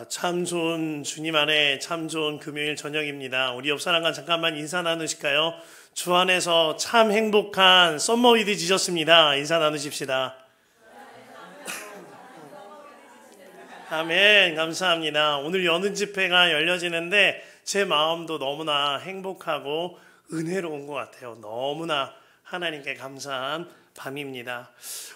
참 좋은 주님 안에 참 좋은 금요일 저녁입니다. 우리 옆 사람과 잠깐만 인사 나누실까요? 주 안에서 참 행복한 썸머 위드 지저스입니다. 인사 나누십시다. 아멘. 감사합니다. 오늘 여는 집회가 열려지는데 제 마음도 너무나 행복하고 은혜로운 것 같아요. 너무나 하나님께 감사한 밤입니다.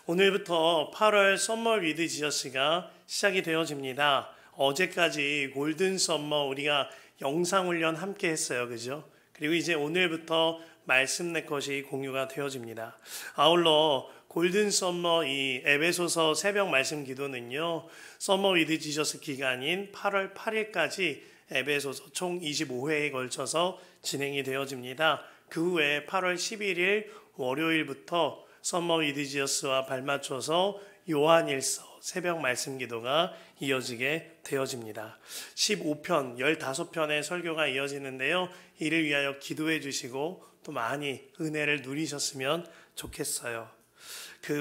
오늘부터 8월 썸머 위드 지저스가 시작이 되어집니다. 어제까지 골든 썸머 우리가 영상훈련 함께 했어요. 그죠? 그리고 이제 오늘부터 말씀 내 것이 공유가 되어집니다. 아울러 골든 썸머 이 에베소서 새벽 말씀 기도는요. 썸머 위드 지저스 기간인 8월 8일까지 에베소서 총 25회에 걸쳐서 진행이 되어집니다. 그 후에 8월 11일 월요일부터 썸머 위드 지저스와 발맞춰서 요한일서 새벽 말씀 기도가 이어지게 되어집니다. 15편, 15편의 설교가 이어지는데요. 이를 위하여 기도해 주시고 또 많이 은혜를 누리셨으면 좋겠어요.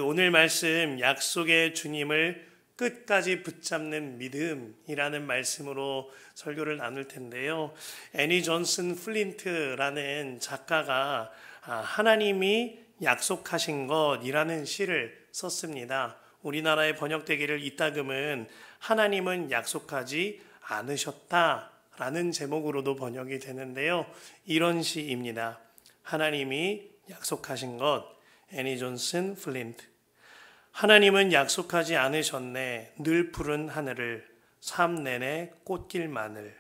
오늘 말씀 약속의 주님을 끝까지 붙잡는 믿음이라는 말씀으로 설교를 나눌 텐데요. 애니 존슨 플린트라는 작가가 하나님이 약속하신 것이라는 시를 썼습니다. 우리나라에 번역되기를 이따금은 하나님은 약속하지 않으셨다라는 제목으로도 번역이 되는데요. 이런 시입니다. 하나님이 약속하신 것, 애니 존슨 플린트. 하나님은 약속하지 않으셨네. 늘 푸른 하늘을, 삶 내내 꽃길만을.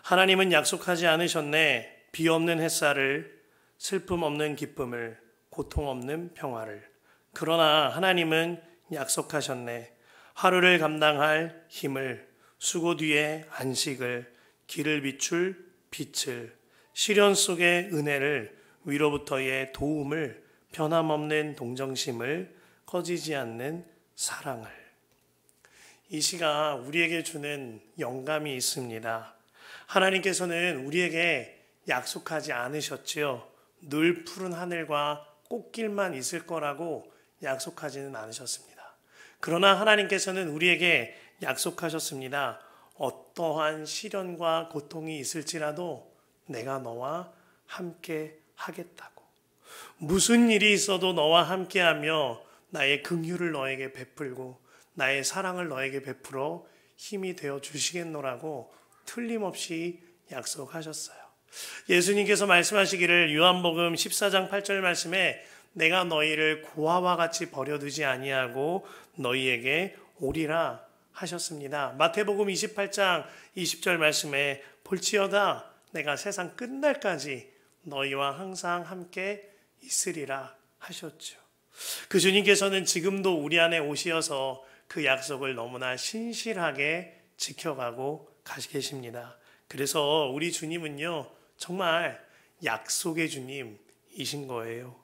하나님은 약속하지 않으셨네. 비 없는 햇살을, 슬픔 없는 기쁨을, 고통 없는 평화를. 그러나 하나님은 약속하셨네. 하루를 감당할 힘을, 수고 뒤에 안식을, 길을 비출 빛을, 시련 속의 은혜를, 위로부터의 도움을, 변함없는 동정심을, 꺼지지 않는 사랑을. 이 시가 우리에게 주는 영감이 있습니다. 하나님께서는 우리에게 약속하지 않으셨지요. 늘 푸른 하늘과 꽃길만 있을 거라고 약속하지는 않으셨습니다. 그러나 하나님께서는 우리에게 약속하셨습니다. 어떠한 시련과 고통이 있을지라도 내가 너와 함께 하겠다고. 무슨 일이 있어도 너와 함께하며 나의 긍휼을 너에게 베풀고 나의 사랑을 너에게 베풀어 힘이 되어 주시겠노라고 틀림없이 약속하셨어요. 예수님께서 말씀하시기를 요한복음 14장 8절 말씀에 내가 너희를 고아와 같이 버려두지 아니하고 너희에게 오리라 하셨습니다. 마태복음 28장 20절 말씀에 볼지어다 내가 세상 끝날까지 너희와 항상 함께 있으리라 하셨죠. 그 주님께서는 지금도 우리 안에 오시어서 그 약속을 너무나 신실하게 지켜가고 계십니다. 그래서 우리 주님은요 정말 약속의 주님이신 거예요.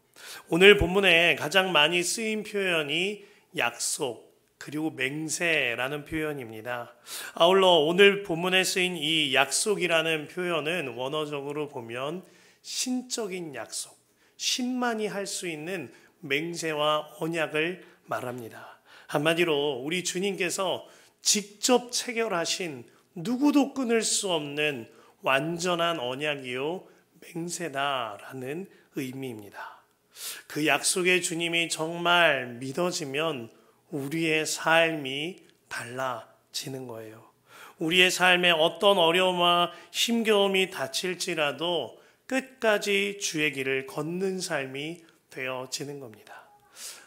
오늘 본문에 가장 많이 쓰인 표현이 약속 그리고 맹세라는 표현입니다. 아울러 오늘 본문에 쓰인 이 약속이라는 표현은 원어적으로 보면 신적인 약속, 신만이 할 수 있는 맹세와 언약을 말합니다. 한마디로 우리 주님께서 직접 체결하신 누구도 끊을 수 없는 완전한 언약이요 맹세다라는 의미입니다. 그 약속의 주님이 정말 믿어지면 우리의 삶이 달라지는 거예요. 우리의 삶에 어떤 어려움과 힘겨움이 닥칠지라도 끝까지 주의 길을 걷는 삶이 되어지는 겁니다.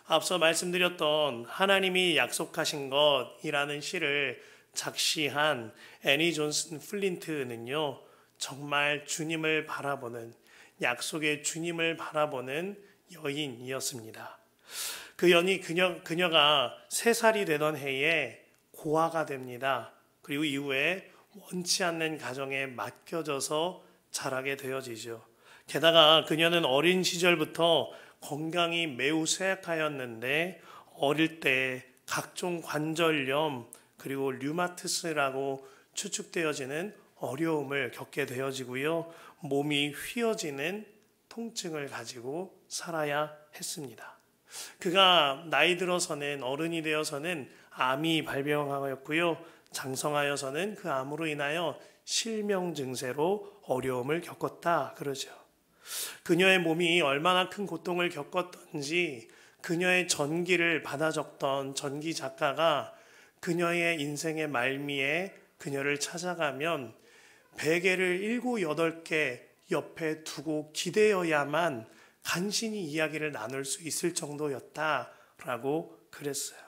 앞서 말씀드렸던 하나님이 약속하신 것이라는 시를 작시한 애니 존슨 플린트는요 정말 주님을 바라보는 약속의 주님을 바라보는 여인이었습니다. 그녀가 3살이 되던 해에 고아가 됩니다. 그리고 이후에 원치 않는 가정에 맡겨져서 자라게 되어지죠. 게다가 그녀는 어린 시절부터 건강이 매우 쇠약하였는데 어릴 때 각종 관절염 그리고 류마티스라고 추측되어지는 어려움을 겪게 되어지고요. 몸이 휘어지는 통증을 가지고 살아야 했습니다. 그가 나이 들어서는 어른이 되어서는 암이 발병하였고요. 장성하여서는 그 암으로 인하여 실명 증세로 어려움을 겪었다 그러죠. 그녀의 몸이 얼마나 큰 고통을 겪었던지 그녀의 전기를 받아 적던 전기 작가가 그녀의 인생의 말미에 그녀를 찾아가면 베개를 7, 8개 옆에 두고 기대어야만 간신히 이야기를 나눌 수 있을 정도였다라고 그랬어요.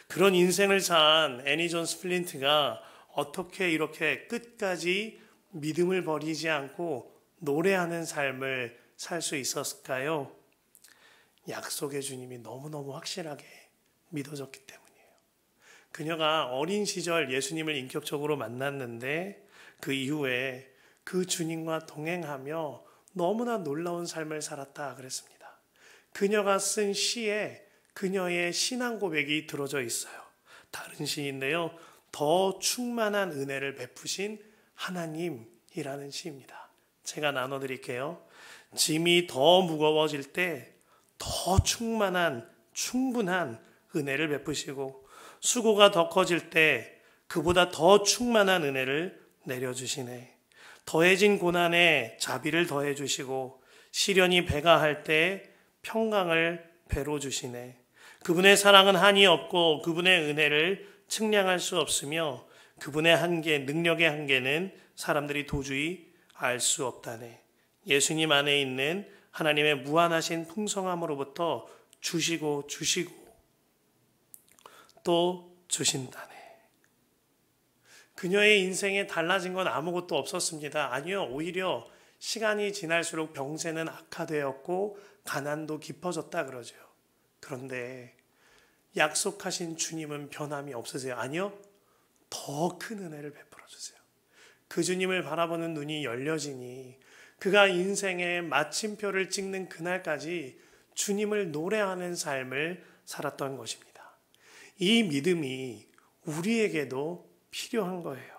그런 인생을 산 애니 존 스플린트가 어떻게 이렇게 끝까지 믿음을 버리지 않고 노래하는 삶을 살 수 있었을까요? 약속의 주님이 너무너무 확실하게 믿어졌기 때문이에요. 그녀가 어린 시절 예수님을 인격적으로 만났는데 그 이후에 그 주님과 동행하며 너무나 놀라운 삶을 살았다 그랬습니다. 그녀가 쓴 시에 그녀의 신앙 고백이 들어져 있어요. 다른 시인데요. 더 충만한 은혜를 베푸신 하나님이라는 시입니다. 제가 나눠드릴게요. 짐이 더 무거워질 때 더 충분한 은혜를 베푸시고 수고가 더 커질 때 그보다 더 충만한 은혜를 내려주시네. 더해진 고난에 자비를 더해주시고 시련이 배가할 때 평강을 배로 주시네. 그분의 사랑은 한이 없고 그분의 은혜를 측량할 수 없으며 그분의 한계, 능력의 한계는 사람들이 도저히 알 수 없다네. 예수님 안에 있는 하나님의 무한하신 풍성함으로부터 주시고 또 주신다네. 그녀의 인생에 달라진 건 아무것도 없었습니다. 아니요, 오히려 시간이 지날수록 병세는 악화되었고 가난도 깊어졌다 그러죠. 그런데 약속하신 주님은 변함이 없으세요. 아니요, 더 큰 은혜를 베풀어 주세요. 그 주님을 바라보는 눈이 열려지니 그가 인생의 마침표를 찍는 그날까지 주님을 노래하는 삶을 살았던 것입니다. 이 믿음이 우리에게도 필요한 거예요.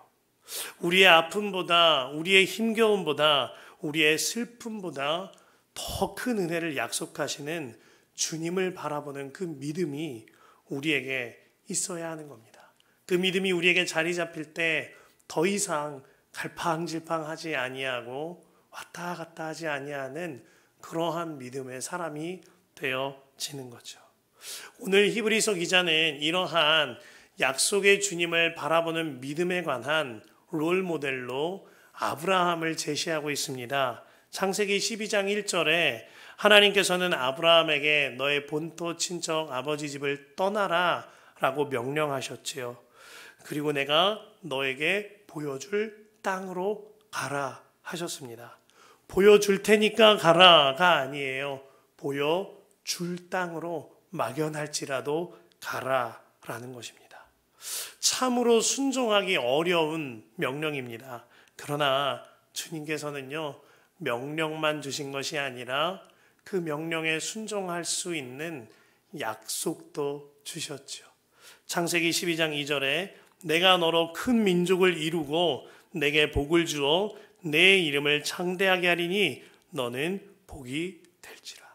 우리의 아픔보다, 우리의 힘겨움보다, 우리의 슬픔보다 더 큰 은혜를 약속하시는 주님을 바라보는 그 믿음이 우리에게 있어야 하는 겁니다. 그 믿음이 우리에게 자리 잡힐 때 더 이상 갈팡질팡하지 아니하고 왔다 갔다 하지 아니하는 그러한 믿음의 사람이 되어지는 거죠. 오늘 히브리서 기자는 이러한 약속의 주님을 바라보는 믿음에 관한 롤 모델로 아브라함을 제시하고 있습니다. 창세기 12장 1절에 하나님께서는 아브라함에게 너의 본토 친척 아버지 집을 떠나라 라고 명령하셨지요. 그리고 내가 너에게 보여줄 땅으로 가라 하셨습니다. 보여줄 테니까 가라가 아니에요. 보여줄 땅으로 막연할지라도 가라라는 것입니다. 참으로 순종하기 어려운 명령입니다. 그러나 주님께서는요, 명령만 주신 것이 아니라 그 명령에 순종할 수 있는 약속도 주셨죠. 창세기 12장 2절에 내가 너로 큰 민족을 이루고 내게 복을 주어 내 이름을 창대하게 하리니 너는 복이 될지라.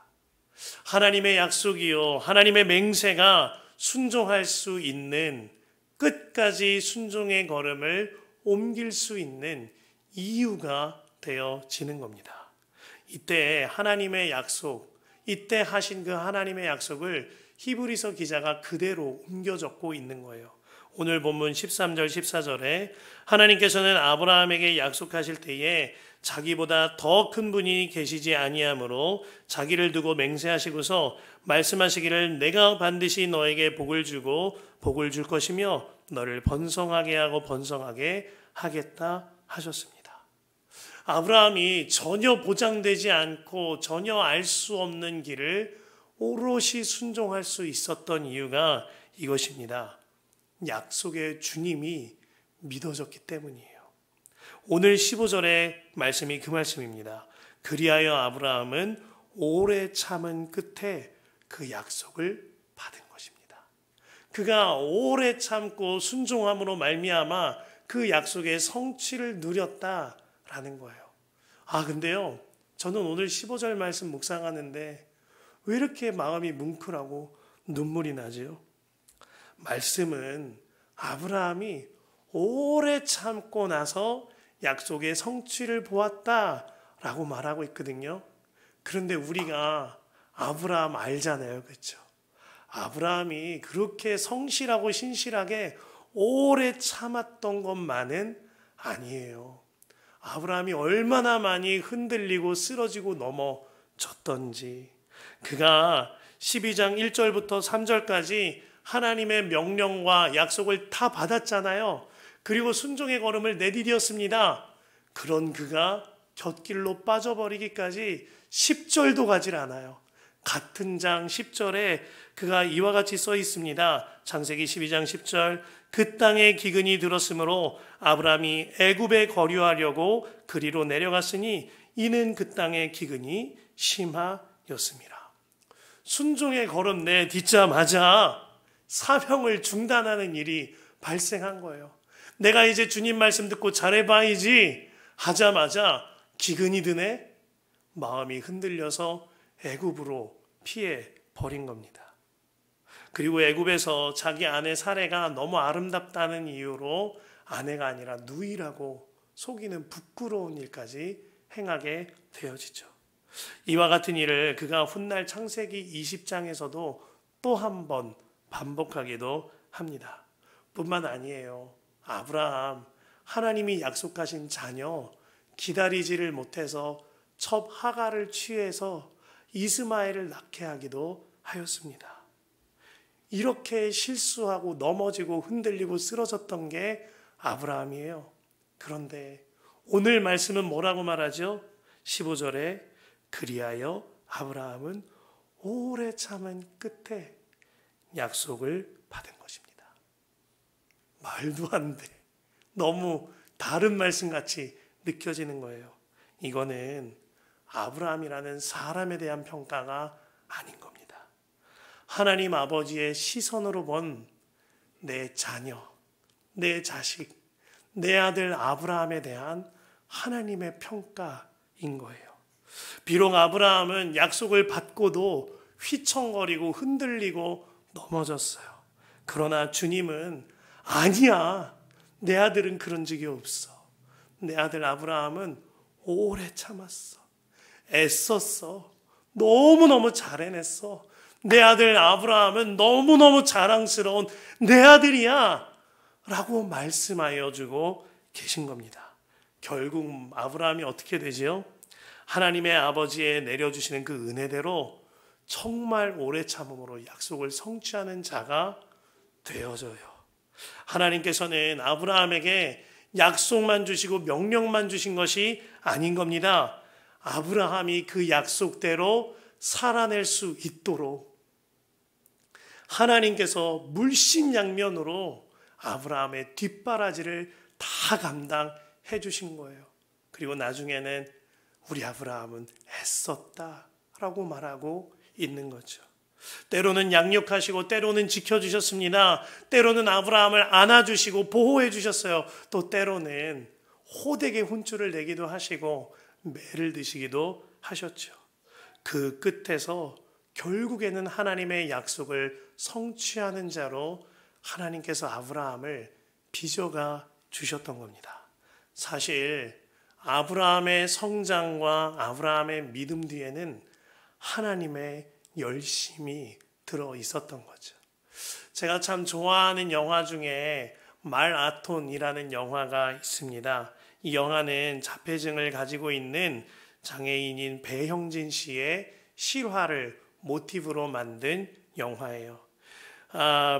하나님의 약속이요, 하나님의 맹세가 순종할 수 있는, 끝까지 순종의 걸음을 옮길 수 있는 이유가 되어지는 겁니다. 이때 하나님의 약속, 이때 하신 그 하나님의 약속을 히브리서 기자가 그대로 옮겨 적고 있는 거예요. 오늘 본문 13절 14절에 하나님께서는 아브라함에게 약속하실 때에 자기보다 더 큰 분이 계시지 아니하므로 자기를 두고 맹세하시고서 말씀하시기를 내가 반드시 너에게 복을 주고 복을 줄 것이며 너를 번성하게 하고 번성하게 하겠다 하셨습니다. 아브라함이 전혀 보장되지 않고 전혀 알 수 없는 길을 오롯이 순종할 수 있었던 이유가 이것입니다. 약속의 주님이 믿어졌기 때문이에요. 오늘 15절의 말씀이 그 말씀입니다. 그리하여 아브라함은 오래 참은 끝에 그 약속을 받은 것입니다. 그가 오래 참고 순종함으로 말미암아 그 약속의 성취를 누렸다라는 거예요. 근데요, 저는 오늘 15절 말씀 묵상하는데 왜 이렇게 마음이 뭉클하고 눈물이 나지요? 말씀은 아브라함이 오래 참고 나서 약속의 성취를 보았다라고 말하고 있거든요. 그런데 우리가 아브라함 알잖아요. 그렇죠? 아브라함이 그렇게 성실하고 신실하게 오래 참았던 것만은 아니에요. 아브라함이 얼마나 많이 흔들리고 쓰러지고 넘어졌던지, 그가 12장 1절부터 3절까지 하나님의 명령과 약속을 다 받았잖아요. 그리고 순종의 걸음을 내디뎠습니다. 그런 그가 곁길로 빠져버리기까지 10절도 가질 않아요. 같은 장 10절에 그가 이와 같이 써 있습니다. 창세기 12장 10절, 그 땅에 기근이 들었으므로 아브라함이 애굽에 거류하려고 그리로 내려갔으니 이는 그 땅에 기근이 심하였습니다. 순종의 걸음 내딛자마자 사명을 중단하는 일이 발생한 거예요. 내가 이제 주님 말씀 듣고 잘해봐야지 하자마자 기근이 드네. 마음이 흔들려서 애굽으로 피해 버린 겁니다. 그리고 애굽에서 자기 아내 사레가 너무 아름답다는 이유로 아내가 아니라 누이라고 속이는 부끄러운 일까지 행하게 되어지죠. 이와 같은 일을 그가 훗날 창세기 20장에서도 또 한 번 반복하기도 합니다. 뿐만 아니에요. 아브라함, 하나님이 약속하신 자녀 기다리지를 못해서 첩 하가를 취해서 이스마엘을 낳게 하기도 하였습니다. 이렇게 실수하고 넘어지고 흔들리고 쓰러졌던 게 아브라함이에요. 그런데 오늘 말씀은 뭐라고 말하죠? 15절에 그리하여 아브라함은 오래 참은 끝에 약속을 받은 것입니다. 말도 안 돼. 너무 다른 말씀같이 느껴지는 거예요. 이거는 아브라함이라는 사람에 대한 평가가 아닌 겁니다. 하나님 아버지의 시선으로 본 내 자녀, 내 자식, 내 아들 아브라함에 대한 하나님의 평가인 거예요. 비록 아브라함은 약속을 받고도 휘청거리고 흔들리고 넘어졌어요. 그러나 주님은 아니야, 내 아들은 그런 적이 없어. 내 아들 아브라함은 오래 참았어. 애썼어. 너무너무 잘 해냈어. 내 아들 아브라함은 너무너무 자랑스러운 내 아들이야 라고 말씀하여 주고 계신 겁니다. 결국 아브라함이 어떻게 되지요? 하나님의 아버지의 내려주시는 그 은혜대로 정말 오래 참음으로 약속을 성취하는 자가 되어져요. 하나님께서는 아브라함에게 약속만 주시고 명령만 주신 것이 아닌 겁니다. 아브라함이 그 약속대로 살아낼 수 있도록 하나님께서 물심양면으로 아브라함의 뒷바라지를 다 감당해 주신 거예요. 그리고 나중에는 우리 아브라함은 애썼다라고 말하고 있는 거죠. 때로는 양육하시고 때로는 지켜주셨습니다. 때로는 아브라함을 안아주시고 보호해 주셨어요. 또 때로는 호되게 혼쭐을 내기도 하시고 매를 드시기도 하셨죠. 그 끝에서 결국에는 하나님의 약속을 성취하는 자로 하나님께서 아브라함을 빚어가 주셨던 겁니다. 사실 아브라함의 성장과 아브라함의 믿음 뒤에는 하나님의 열심이 들어 있었던 거죠. 제가 참 좋아하는 영화 중에 말아톤이라는 영화가 있습니다. 이 영화는 자폐증을 가지고 있는 장애인인 배형진 씨의 실화를 모티브로 만든 영화예요.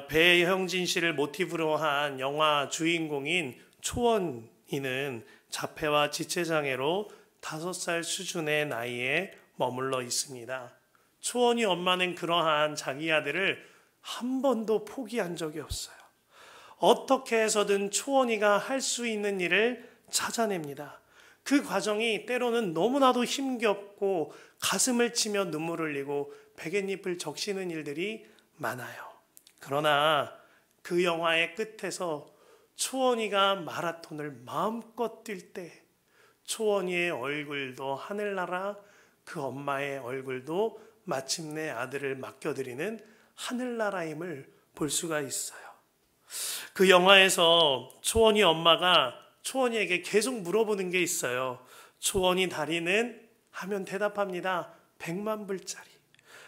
배형진 씨를 모티브로 한 영화 주인공인 초원이는 자폐와 지체장애로 5살 수준의 나이에 머물러 있습니다. 초원이 엄마는 그러한 자기 아들을 한 번도 포기한 적이 없어요. 어떻게 해서든 초원이가 할 수 있는 일을 찾아냅니다. 그 과정이 때로는 너무나도 힘겹고 가슴을 치며 눈물을 흘리고 베갯잎을 적시는 일들이 많아요. 그러나 그 영화의 끝에서 초원이가 마라톤을 마음껏 뛸 때 초원이의 얼굴도 하늘나라, 그 엄마의 얼굴도 마침내 아들을 맡겨드리는 하늘나라임을 볼 수가 있어요. 그 영화에서 초원이 엄마가 초원이에게 계속 물어보는 게 있어요. 초원이 다리는 하면 대답합니다. 100만 불짜리.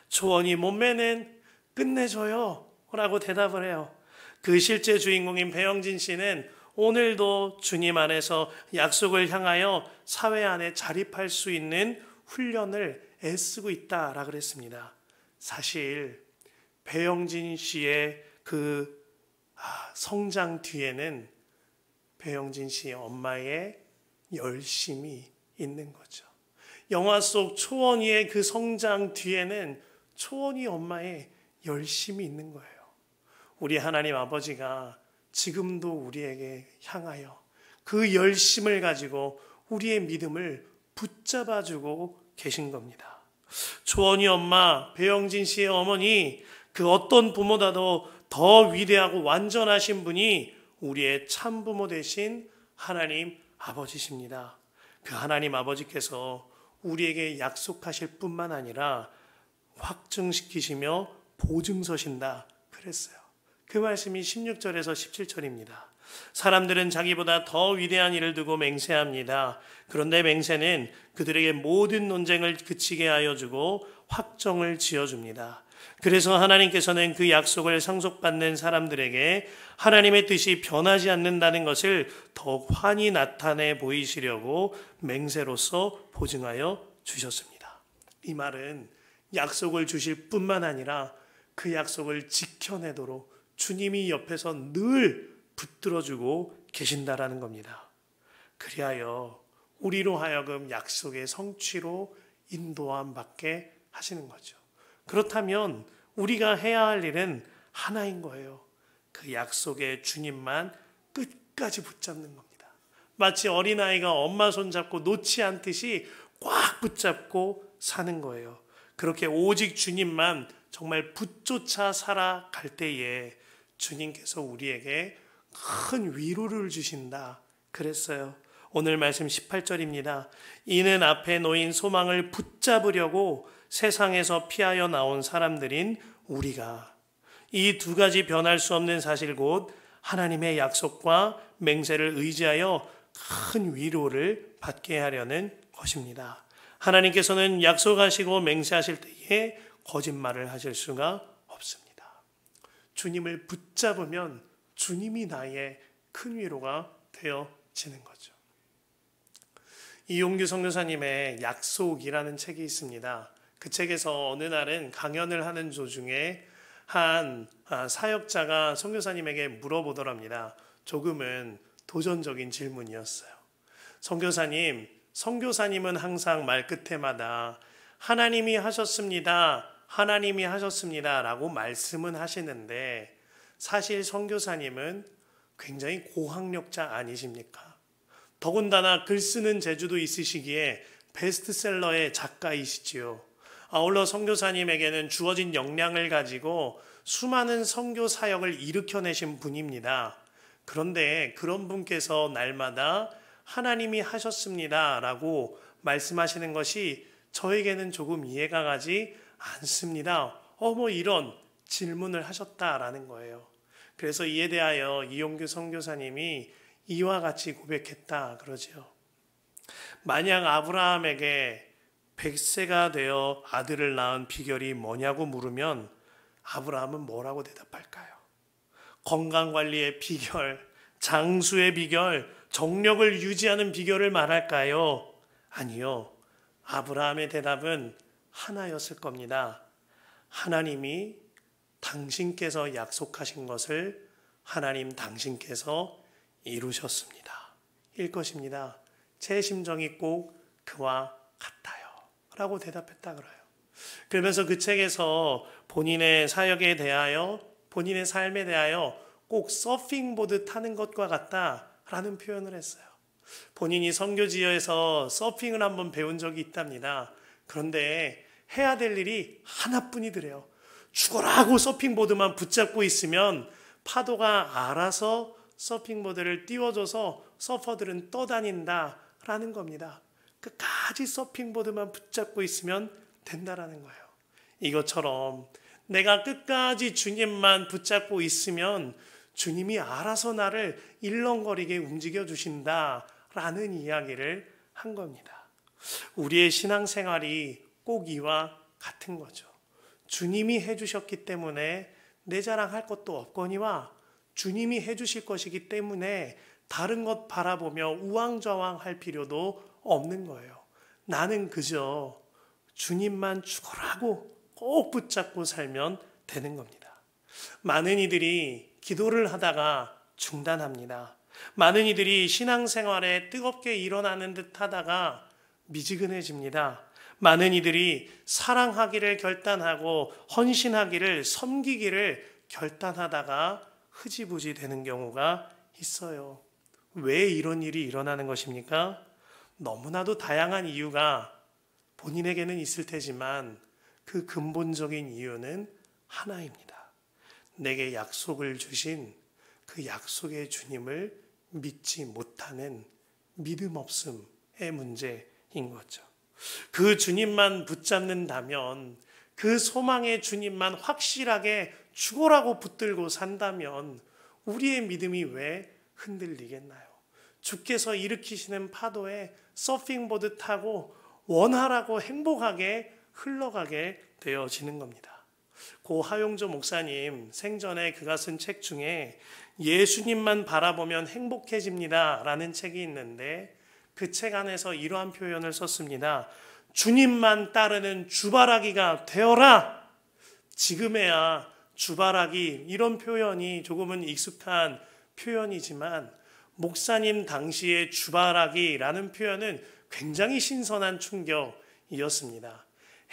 초원이 몸매는 끝내줘요 라고 대답을 해요. 그 실제 주인공인 배영진 씨는 오늘도 주님 안에서 약속을 향하여 사회 안에 자립할 수 있는 훈련을 애쓰고 있다라 그랬습니다. 사실 배영진 씨의 그 성장 뒤에는 배영진 씨의 엄마의 열심이 있는 거죠. 영화 속 초원이의 그 성장 뒤에는 초원이 엄마의 열심이 있는 거예요. 우리 하나님 아버지가 지금도 우리에게 향하여 그 열심을 가지고 우리의 믿음을 붙잡아주고 계신 겁니다. 초원이 엄마, 배영진 씨의 어머니, 그 어떤 부모보다도 더 위대하고 완전하신 분이 우리의 참부모 되신 하나님 아버지십니다. 그 하나님 아버지께서 우리에게 약속하실 뿐만 아니라 확증시키시며 보증서신다 그랬어요. 그 말씀이 16절에서 17절입니다. 사람들은 자기보다 더 위대한 일을 두고 맹세합니다. 그런데 맹세는 그들에게 모든 논쟁을 그치게 하여 주고 확정을 지어줍니다. 그래서 하나님께서는 그 약속을 상속받는 사람들에게 하나님의 뜻이 변하지 않는다는 것을 더욱 환히 나타내 보이시려고 맹세로서 보증하여 주셨습니다. 이 말은 약속을 주실 뿐만 아니라 그 약속을 지켜내도록 주님이 옆에서 늘 붙들어주고 계신다라는 겁니다. 그리하여 우리로 하여금 약속의 성취로 인도함 받게 하시는 거죠. 그렇다면 우리가 해야 할 일은 하나인 거예요. 그 약속의 주님만 끝까지 붙잡는 겁니다. 마치 어린아이가 엄마 손잡고 놓지 않듯이 꽉 붙잡고 사는 거예요. 그렇게 오직 주님만 정말 붙조차 살아갈 때에 주님께서 우리에게 큰 위로를 주신다 그랬어요. 오늘 말씀 18절입니다. 이는 앞에 놓인 소망을 붙잡으려고 세상에서 피하여 나온 사람들인 우리가 이 두 가지 변할 수 없는 사실 곧 하나님의 약속과 맹세를 의지하여 큰 위로를 받게 하려는 것입니다. 하나님께서는 약속하시고 맹세하실 때에 거짓말을 하실 수가 없습니다. 주님을 붙잡으면 주님이 나의 큰 위로가 되어지는 거죠. 이용규 선교사님의 약속이라는 책이 있습니다. 그 책에서 어느 날은 강연을 하는 도중에 한 사역자가 선교사님에게 물어보더랍니다. 조금은 도전적인 질문이었어요. 선교사님은 항상 말 끝에마다 하나님이 하셨습니다. 하나님이 하셨습니다. 라고 말씀은 하시는데 사실 선교사님은 굉장히 고학력자 아니십니까? 더군다나 글 쓰는 재주도 있으시기에 베스트셀러의 작가이시지요. 아울러 선교사님에게는 주어진 역량을 가지고 수많은 선교 사역을 일으켜내신 분입니다. 그런데 그런 분께서 날마다 하나님이 하셨습니다 라고 말씀하시는 것이 저에게는 조금 이해가 가지 않습니다. 이런 질문을 하셨다라는 거예요. 그래서 이에 대하여 이용규 선교사님이 이와 같이 고백했다 그러죠. 만약 아브라함에게 100세가 되어 아들을 낳은 비결이 뭐냐고 물으면 아브라함은 뭐라고 대답할까요? 건강관리의 비결, 장수의 비결, 정력을 유지하는 비결을 말할까요? 아니요. 아브라함의 대답은 하나였을 겁니다. 하나님이 당신께서 약속하신 것을 하나님 당신께서 이루셨습니다. 일 것입니다. 제 심정이 꼭 그와 같아요. 라고 대답했다 그래요. 그러면서 그 책에서 본인의 사역에 대하여 본인의 삶에 대하여 꼭 서핑보드 타는 것과 같다라는 표현을 했어요. 본인이 선교지에서 서핑을 한번 배운 적이 있답니다. 그런데 해야 될 일이 하나뿐이더래요. 죽어라 하고 서핑보드만 붙잡고 있으면 파도가 알아서 서핑보드를 띄워줘서 서퍼들은 떠다닌다라는 겁니다. 끝까지 서핑보드만 붙잡고 있으면 된다라는 거예요. 이것처럼 내가 끝까지 주님만 붙잡고 있으면 주님이 알아서 나를 일렁거리게 움직여 주신다라는 이야기를 한 겁니다. 우리의 신앙생활이 꼭 이와 같은 거죠. 주님이 해주셨기 때문에 내 자랑할 것도 없거니와 주님이 해주실 것이기 때문에 다른 것 바라보며 우왕좌왕할 필요도 없는 거예요. 나는 그저 주님만 죽어라고 꼭 붙잡고 살면 되는 겁니다. 많은 이들이 기도를 하다가 중단합니다. 많은 이들이 신앙생활에 뜨겁게 일어나는 듯 하다가 미지근해집니다. 많은 이들이 사랑하기를 결단하고 헌신하기를, 섬기기를 결단하다가 흐지부지 되는 경우가 있어요. 왜 이런 일이 일어나는 것입니까? 너무나도 다양한 이유가 본인에게는 있을 테지만 그 근본적인 이유는 하나입니다. 내게 약속을 주신 그 약속의 주님을 믿지 못하는 믿음 없음의 문제인 거죠. 그 주님만 붙잡는다면, 그 소망의 주님만 확실하게 죽어라고 붙들고 산다면 우리의 믿음이 왜 흔들리겠나요? 주께서 일으키시는 파도에 서핑보드 타고 원활하고 행복하게 흘러가게 되어지는 겁니다. 고 하용조 목사님 생전에 그가 쓴 책 중에 예수님만 바라보면 행복해집니다 라는 책이 있는데, 그 책 안에서 이러한 표현을 썼습니다. 주님만 따르는 주바라기가 되어라. 지금에야 주바라기, 이런 표현이 조금은 익숙한 표현이지만 목사님 당시의 주바라기라는 표현은 굉장히 신선한 충격이었습니다.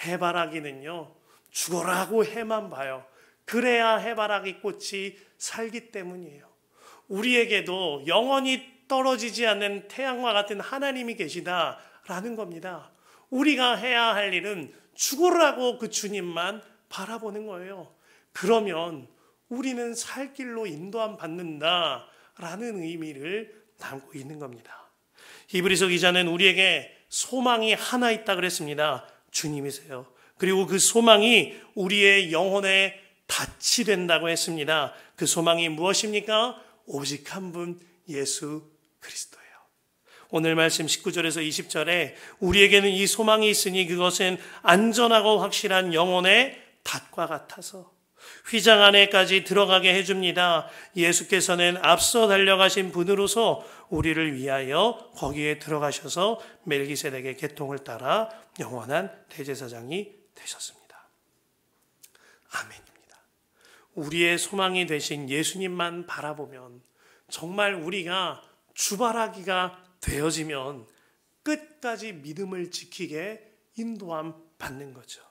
해바라기는요, 죽어라고 해만 봐요. 그래야 해바라기 꽃이 살기 때문이에요. 우리에게도 영원히 떨어지지 않는 태양과 같은 하나님이 계시다라는 겁니다. 우리가 해야 할 일은 죽으라고 그 주님만 바라보는 거예요. 그러면 우리는 살 길로 인도함 받는다라는 의미를 담고 있는 겁니다. 히브리서 기자는 우리에게 소망이 하나 있다 그랬습니다. 주님이세요. 그리고 그 소망이 우리의 영혼의 닻이 된다고 했습니다. 그 소망이 무엇입니까? 오직 한 분, 예수 그리스도예요. 오늘 말씀 19절에서 20절에 우리에게는 이 소망이 있으니 그것은 안전하고 확실한 영혼의 닷과 같아서 휘장 안에까지 들어가게 해줍니다. 예수께서는 앞서 달려가신 분으로서 우리를 위하여 거기에 들어가셔서 멜기세덱의 계통을 따라 영원한 대제사장이 되셨습니다. 아멘입니다. 우리의 소망이 되신 예수님만 바라보면, 정말 우리가 주바라기가 되어지면 끝까지 믿음을 지키게 인도함 받는 거죠.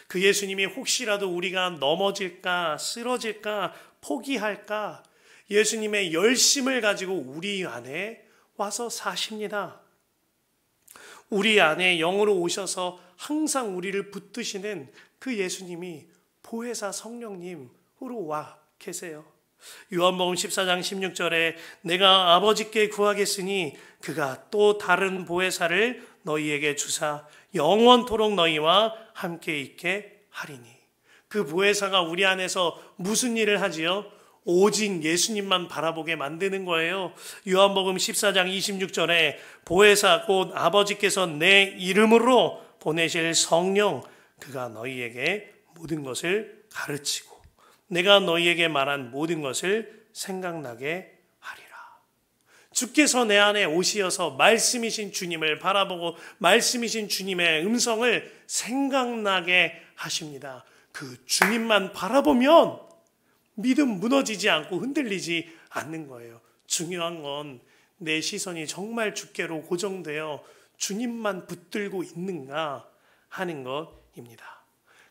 그 예수님이 혹시라도 우리가 넘어질까, 쓰러질까, 포기할까, 예수님의 열심을 가지고 우리 안에 와서 사십니다. 우리 안에 영으로 오셔서 항상 우리를 붙드시는 그 예수님이 보혜사 성령님으로 와 계세요. 요한복음 14장 16절에 내가 아버지께 구하겠으니 그가 또 다른 보혜사를 너희에게 주사 영원토록 너희와 함께 있게 하리니. 그 보혜사가 우리 안에서 무슨 일을 하지요? 오직 예수님만 바라보게 만드는 거예요. 요한복음 14장 26절에 보혜사 곧 아버지께서 내 이름으로 보내실 성령, 그가 너희에게 모든 것을 가르치고 내가 너희에게 말한 모든 것을 생각나게 하리라. 주께서 내 안에 오시어서 말씀이신 주님을 바라보고 말씀이신 주님의 음성을 생각나게 하십니다. 그 주님만 바라보면 믿음 무너지지 않고 흔들리지 않는 거예요. 중요한 건 내 시선이 정말 주께로 고정되어 주님만 붙들고 있는가 하는 것입니다.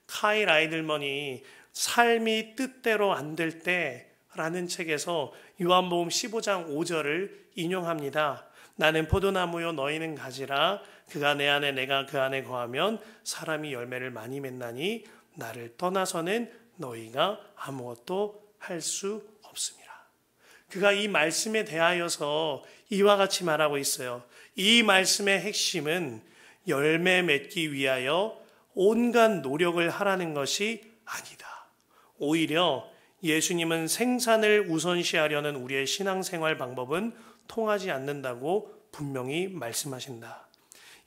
카일 아이들먼이 삶이 뜻대로 안 될 때라는 책에서 요한복음 15장 5절을 인용합니다. 나는 포도나무요 너희는 가지라. 그가 내 안에 내가 그 안에 거하면 사람이 열매를 많이 맺나니 나를 떠나서는 너희가 아무것도 할 수 없습니다. 그가 이 말씀에 대하여서 이와 같이 말하고 있어요. 이 말씀의 핵심은 열매 맺기 위하여 온갖 노력을 하라는 것이 아니다. 오히려 예수님은 생산을 우선시하려는 우리의 신앙생활 방법은 통하지 않는다고 분명히 말씀하신다.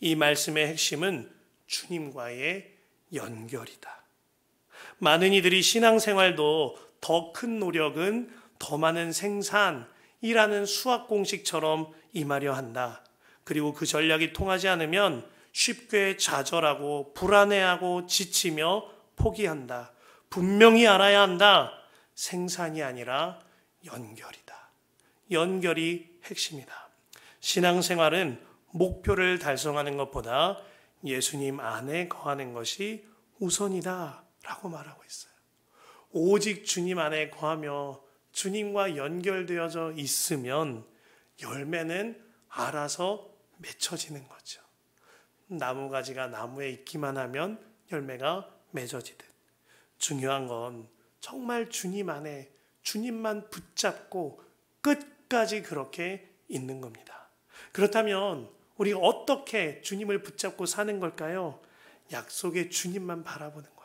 이 말씀의 핵심은 주님과의 연결이다. 많은 이들이 신앙생활도 더 큰 노력은 더 많은 생산이라는 수학 공식처럼 임하려 한다. 그리고 그 전략이 통하지 않으면 쉽게 좌절하고 불안해하고 지치며 포기한다. 분명히 알아야 한다. 생산이 아니라 연결이다. 연결이 핵심이다. 신앙생활은 목표를 달성하는 것보다 예수님 안에 거하는 것이 우선이다 라고 말하고 있어요. 오직 주님 안에 거하며 주님과 연결되어져 있으면 열매는 알아서 맺혀지는 거죠. 나무가지가 나무에 있기만 하면 열매가 맺어지듯 중요한 건 정말 주님 안에 주님만 붙잡고 끝까지 그렇게 있는 겁니다. 그렇다면 우리가 어떻게 주님을 붙잡고 사는 걸까요? 약속의 주님만 바라보는 거예요.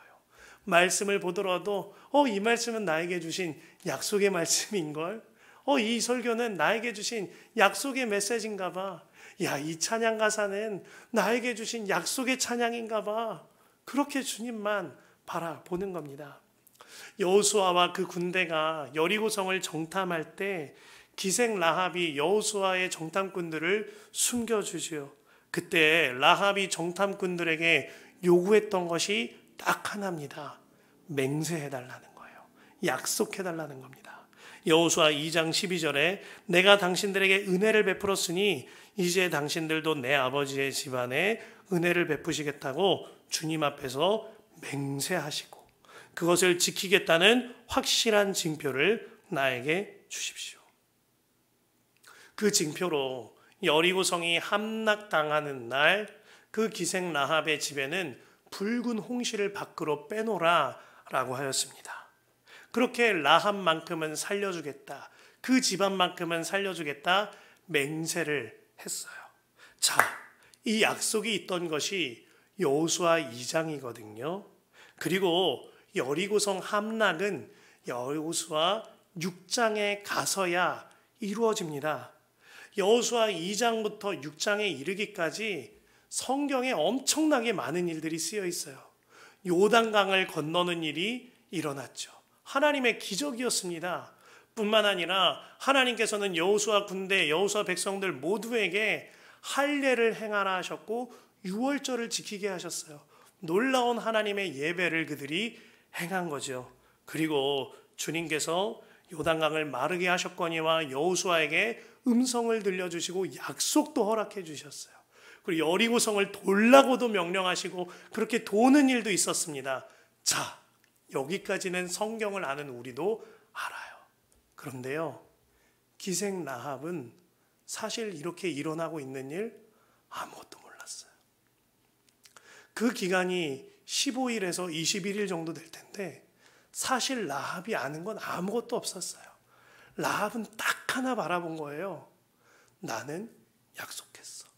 말씀을 보더라도 이 말씀은 나에게 주신 약속의 말씀인걸? 이 설교는 나에게 주신 약속의 메시지인가 봐. 야, 이 찬양 가사는 나에게 주신 약속의 찬양인가 봐. 그렇게 주님만 바라보는 겁니다. 여호수아와 그 군대가 여리고성을 정탐할 때 기생 라합이 여호수아의 정탐꾼들을 숨겨주지요. 그때 라합이 정탐꾼들에게 요구했던 것이 딱 하나입니다. 맹세해달라는 거예요. 약속해달라는 겁니다. 여호수아 2장 12절에 내가 당신들에게 은혜를 베풀었으니 이제 당신들도 내 아버지의 집안에 은혜를 베푸시겠다고 주님 앞에서 맹세하시고 그것을 지키겠다는 확실한 징표를 나에게 주십시오. 그 징표로 여리고성이 함락당하는 날 그 기생 라합의 집에는 붉은 홍시를 밖으로 빼놓으라 라고 하였습니다. 그렇게 라합만큼은 살려주겠다. 그 집안만큼은 살려주겠다. 맹세를 했어요. 자, 이 약속이 있던 것이 여호수아 2장이거든요. 그리고 여리고성 함락은 여호수아 6장에 가서야 이루어집니다. 여호수아 2장부터 6장에 이르기까지 성경에 엄청나게 많은 일들이 쓰여 있어요. 요단강을 건너는 일이 일어났죠. 하나님의 기적이었습니다. 뿐만 아니라 하나님께서는 여호수아 군대, 여호수아 백성들 모두에게 할례를 행하라 하셨고 유월절을 지키게 하셨어요. 놀라운 하나님의 예배를 그들이 행한 거죠. 그리고 주님께서 요단강을 마르게 하셨거니와 여호수아에게 음성을 들려주시고 약속도 허락해 주셨어요. 그리고 여리고성을 돌라고도 명령하시고 그렇게 도는 일도 있었습니다. 자, 여기까지는 성경을 아는 우리도 알아요. 그런데요, 기생 라합은 사실 이렇게 일어나고 있는 일 아무것도 몰랐어요. 그 기간이 15일에서 21일 정도 될 텐데 사실 라합이 아는 건 아무것도 없었어요. 라합은 딱 하나 바라본 거예요. 나는 약속했어.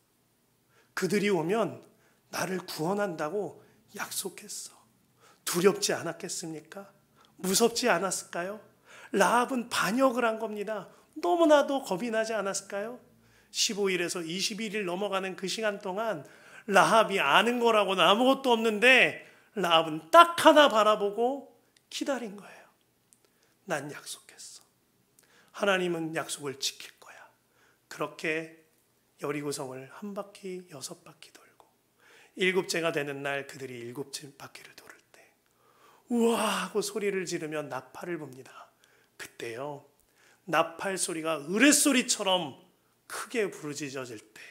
그들이 오면 나를 구원한다고 약속했어. 두렵지 않았겠습니까? 무섭지 않았을까요? 라합은 반역을 한 겁니다. 너무나도 겁이 나지 않았을까요? 15일에서 21일 넘어가는 그 시간 동안 라합이 아는 거라고는 아무것도 없는데 라합은 딱 하나 바라보고 기다린 거예요. 난 약속했어. 하나님은 약속을 지킬 거야. 그렇게 여리고성을 한 바퀴, 6바퀴 돌고 7째가 되는 날 그들이 7바퀴를 돌을 때 우와 하고 소리를 지르며 나팔을 봅니다. 그때요, 나팔 소리가 으레소리처럼 크게 부르짖어질 때,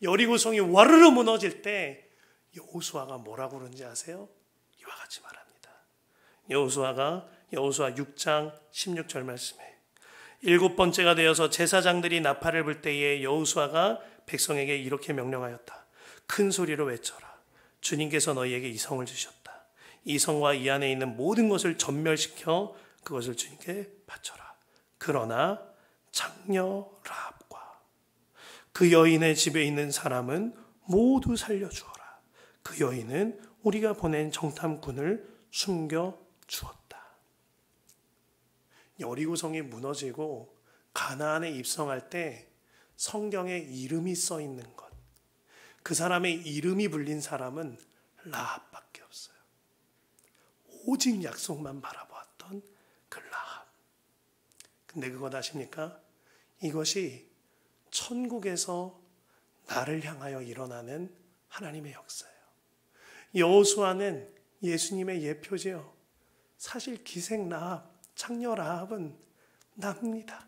여리고성이 와르르 무너질 때 여호수아가 뭐라고 그러는지 아세요? 이와 같이 말합니다. 여호수아 6장 16절 말씀에 7번째가 되어서 제사장들이 나팔을 불 때에 여호수아가 백성에게 이렇게 명령하였다. 큰 소리로 외쳐라. 주님께서 너희에게 이 성을 주셨다. 이 성과 이 안에 있는 모든 것을 전멸시켜 그것을 주님께 바쳐라. 그러나 장녀 라합과 그 여인의 집에 있는 사람은 모두 살려주어라. 그 여인은 우리가 보낸 정탐꾼을 숨겨 주었다. 여리고성이 무너지고 가나안에 입성할 때 성경에 이름이 써 있는 것, 그 사람의 이름이 불린 사람은 라합밖에 없어요. 오직 약속만 바라보았던 그 라합. 근데 그것 아십니까? 이것이 천국에서 나를 향하여 일어나는 하나님의 역사예요. 여호수아는 예수님의 예표지요. 사실 기생 라합, 창녀 라합은 납니다.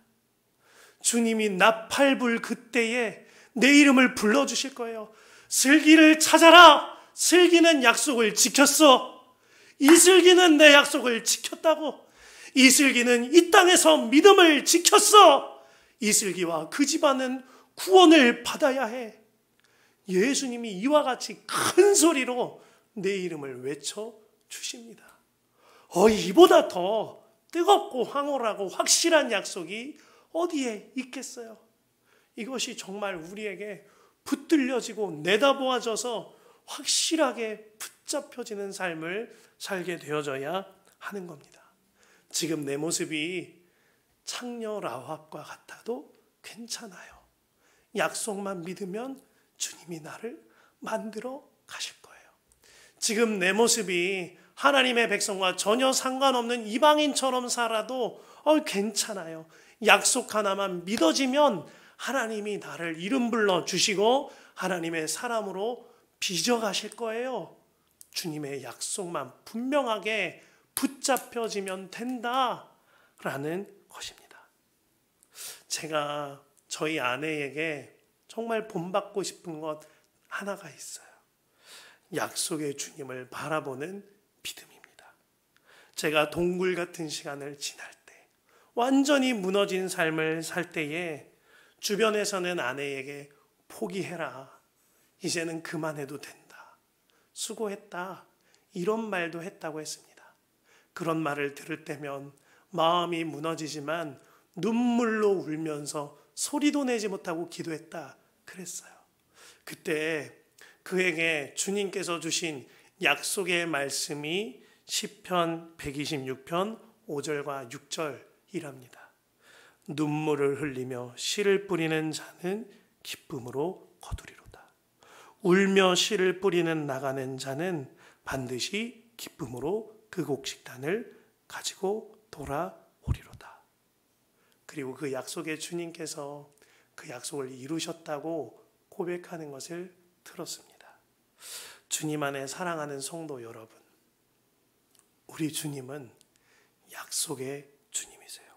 주님이 나팔불 그때에 내 이름을 불러주실 거예요. 슬기를 찾아라. 슬기는 약속을 지켰어. 이슬기는 내 약속을 지켰다고. 이슬기는 이 땅에서 믿음을 지켰어. 이슬기와 그 집안은 구원을 받아야 해. 예수님이 이와 같이 큰 소리로 내 이름을 외쳐주십니다. 이보다 더 뜨겁고 황홀하고 확실한 약속이 어디에 있겠어요? 이것이 정말 우리에게 붙들려지고 내다보아져서 확실하게 붙잡혀지는 삶을 살게 되어져야 하는 겁니다. 지금 내 모습이 창녀 라합과 같아도 괜찮아요. 약속만 믿으면 주님이 나를 만들어 가실 거예요. 지금 내 모습이 하나님의 백성과 전혀 상관없는 이방인처럼 살아도 괜찮아요. 약속 하나만 믿어지면 하나님이 나를 이름 불러 주시고 하나님의 사람으로 빚어 가실 거예요. 주님의 약속만 분명하게 붙잡혀지면 된다라는 것입니다. 제가 저희 아내에게 정말 본받고 싶은 것 하나가 있어요. 약속의 주님을 바라보는 믿음입니다. 제가 동굴 같은 시간을 지날 때, 완전히 무너진 삶을 살 때에 주변에서는 아내에게 포기해라. 이제는 그만해도 된다. 수고했다. 이런 말도 했다고 했습니다. 그런 말을 들을 때면 마음이 무너지지만 눈물로 울면서 소리도 내지 못하고 기도했다. 그랬어요. 그때 그에게 주님께서 주신 약속의 말씀이 시편 126편 5절과 6절이랍니다. 눈물을 흘리며 씨를 뿌리는 자는 기쁨으로 거두리로다. 울며 씨를 뿌리는 나가는 자는 반드시 기쁨으로 그 곡식단을 가지고 돌아오리로다. 그리고 그 약속의 주님께서 그 약속을 이루셨다고 고백하는 것을 들었습니다. 주님 안에 사랑하는 성도 여러분, 우리 주님은 약속의 주님이세요.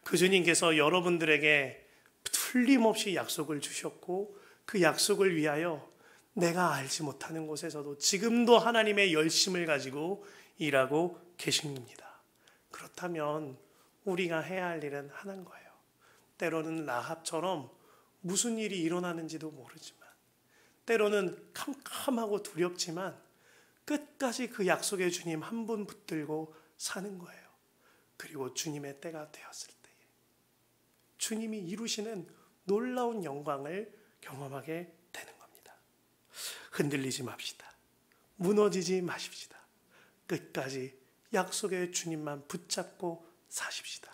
그 주님께서 여러분들에게 틀림없이 약속을 주셨고 그 약속을 위하여 내가 알지 못하는 곳에서도 지금도 하나님의 열심을 가지고 일하고 계십니다. 그렇다면 우리가 해야 할 일은 하나인 거예요. 때로는 라합처럼 무슨 일이 일어나는지도 모르지만, 때로는 캄캄하고 두렵지만 끝까지 그 약속의 주님 한 분 붙들고 사는 거예요. 그리고 주님의 때가 되었을 때에 주님이 이루시는 놀라운 영광을 경험하게 되는 겁니다. 흔들리지 맙시다. 무너지지 마십시다. 끝까지 약속의 주님만 붙잡고 사십시다.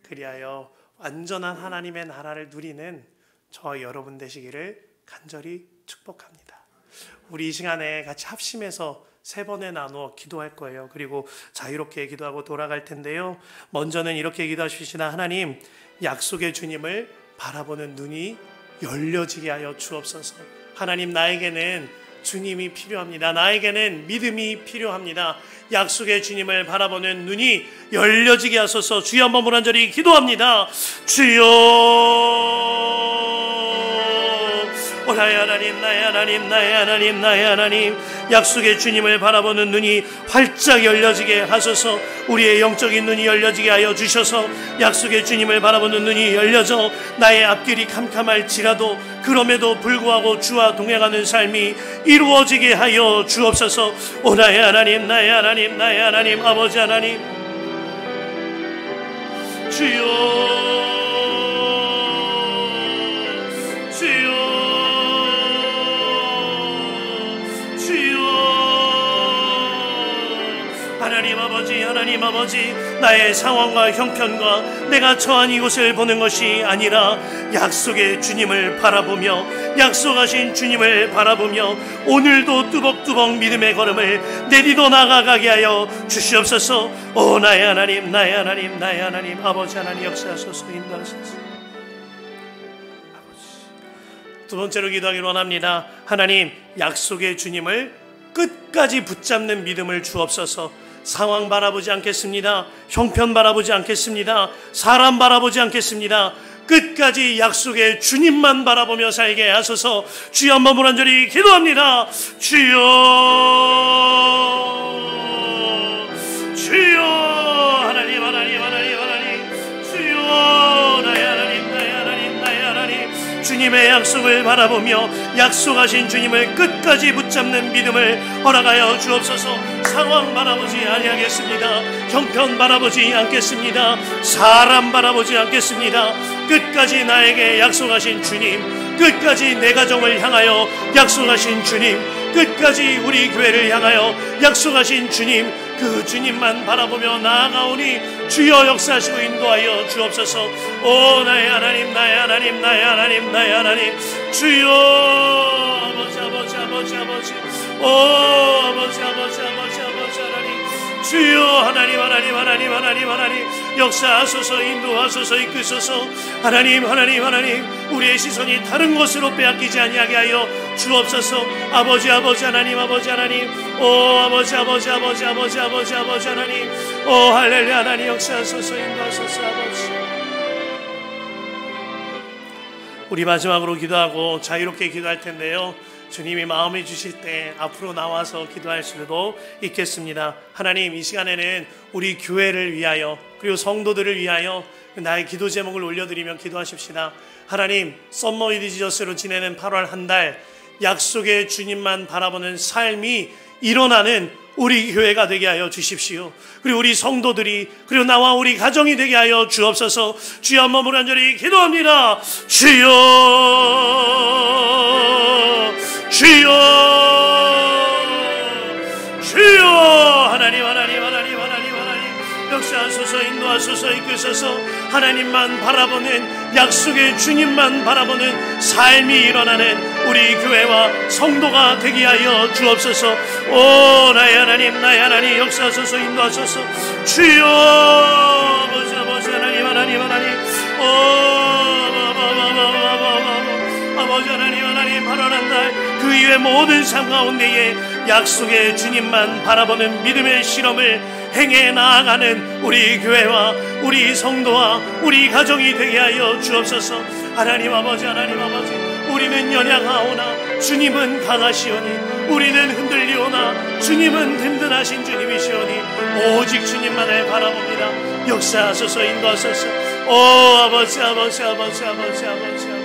그리하여 완전한 하나님의 나라를 누리는 저와 여러분 되시기를 간절히 축복합니다. 우리 이 시간에 같이 합심해서 3번에 나누어 기도할 거예요. 그리고 자유롭게 기도하고 돌아갈 텐데요. 먼저는 이렇게 기도하십시다. 하나님, 약속의 주님을 바라보는 눈이 열려지게 하여 주옵소서. 하나님, 나에게는 주님이 필요합니다. 나에게는 믿음이 필요합니다. 약속의 주님을 바라보는 눈이 열려지게 하소서. 주여, 한번 간절히 기도합니다. 주여, 나의 하나님, 나의 하나님, 나의 하나님, 나의 하나님, 약속의 주님을 바라보는 눈이 활짝 열려지게 하소서. 우리의 영적인 눈이 열려지게 하여 주셔서 약속의 주님을 바라보는 눈이 열려져 나의 앞길이 캄캄할지라도 그럼에도 불구하고 주와 동행하는 삶이 이루어지게 하여 주옵소서. 오 나의 하나님, 나의 하나님, 나의 하나님, 아버지 하나님, 주여, 하나님 아버지, 나의 상황과 형편과 내가 처한 이곳을 보는 것이 아니라 약속의 주님을 바라보며, 약속하신 주님을 바라보며 오늘도 뚜벅뚜벅 믿음의 걸음을 내디도 나아가게 하여 주시옵소서. 오 나의 하나님, 나의 하나님, 나의 하나님, 아버지 하나님 역사하소서, 인도하소서. 두 번째로 기도하기를 원합니다. 하나님, 약속의 주님을 끝까지 붙잡는 믿음을 주옵소서. 상황 바라보지 않겠습니다. 형편 바라보지 않겠습니다. 사람 바라보지 않겠습니다. 끝까지 약속의 주님만 바라보며 살게 하소서. 주여 한번 간절히 기도합니다. 주여, 주여, 하나님, 하나님, 하나님, 하나님, 주여, 나의 하나님, 나의 하나님, 나의 하나님, 주님의 약속을 바라보며 약속하신 주님을 끝까지 붙잡는 믿음을 허락하여 주옵소서. 상황 바라보지 아니하겠습니다. 형편 바라보지 않겠습니다. 사람 바라보지 않겠습니다. 끝까지 나에게 약속하신 주님, 끝까지 내 가정을 향하여 약속하신 주님, 끝까지 우리 교회를 향하여 약속하신 주님, 그 주님만 바라보며 나아가오니 주여 역사하시고 인도하여 주옵소서. 오 나의 하나님, 나의 하나님, 나의 하나님, 나의 하나님, 주여, 아버지, 아버지, 아버지, 아버지, 오 아버지, 아버지, 아버지, 아버지 하나님, 주여, 하나님, 하나님, 하나님, 하나님, 하나님, 역사하소서, 인도하소서, 이끄소서. 하나님, 하나님, 하나님, 우리의 시선이 다른 곳으로 빼앗기지 아니하게 하여 주옵소서. 아버지, 아버지 하나님, 아버지 하나님, 오 아버지, 아버지, 아버지, 아버지, 아버지, 아버지 하나님, 오 할렐루야 하나님, 역사하소서, 인도하소서. 아버지, 우리 마지막으로 기도하고 자유롭게 기도할 텐데요, 주님이 마음에 주실 때 앞으로 나와서 기도할 수도 있겠습니다. 하나님, 이 시간에는 우리 교회를 위하여 그리고 성도들을 위하여 나의 기도 제목을 올려드리며 기도하십시다. 하나님, 썸머 이디저스로 지내는 8월 한 달, 약속의 주님만 바라보는 삶이 일어나는 우리 교회가 되게 하여 주십시오. 그리고 우리 성도들이, 그리고 나와 우리 가정이 되게 하여 주옵소서. 주여 한번 간절히 기도합니다. 주여, 주여, 주여, 하나님, 하나님, 하나님, 하나님, 하나님, 역사하소서, 인도하소서, 이끄소서. 하나님만 바라보는, 약속의 주님만 바라보는 삶이 일어나는 우리 교회와 성도가 되게 하여 주옵소서. 오 나의 하나님, 나의 하나님, 역사하소서, 인도하소서. 주여, 아버지, 아버지 하나님, 하나님, 하나님, 아버지 하나님, 하나님, 8월 한 달 그 이외 모든 삶 가운데에 약속의 주님만 바라보는 믿음의 실험을 행해 나아가는 우리 교회와 우리 성도와 우리 가정이 되게 하여 주옵소서. 하나님 아버지, 하나님 아버지, 우리는 연약하오나 주님은 강하시오니, 우리는 흔들리오나 주님은 든든하신 주님이시오니 오직 주님만을 바라봅니다. 역사하소서, 인도하소서. 오 아버지, 아버지, 아버지, 아버지, 아버지,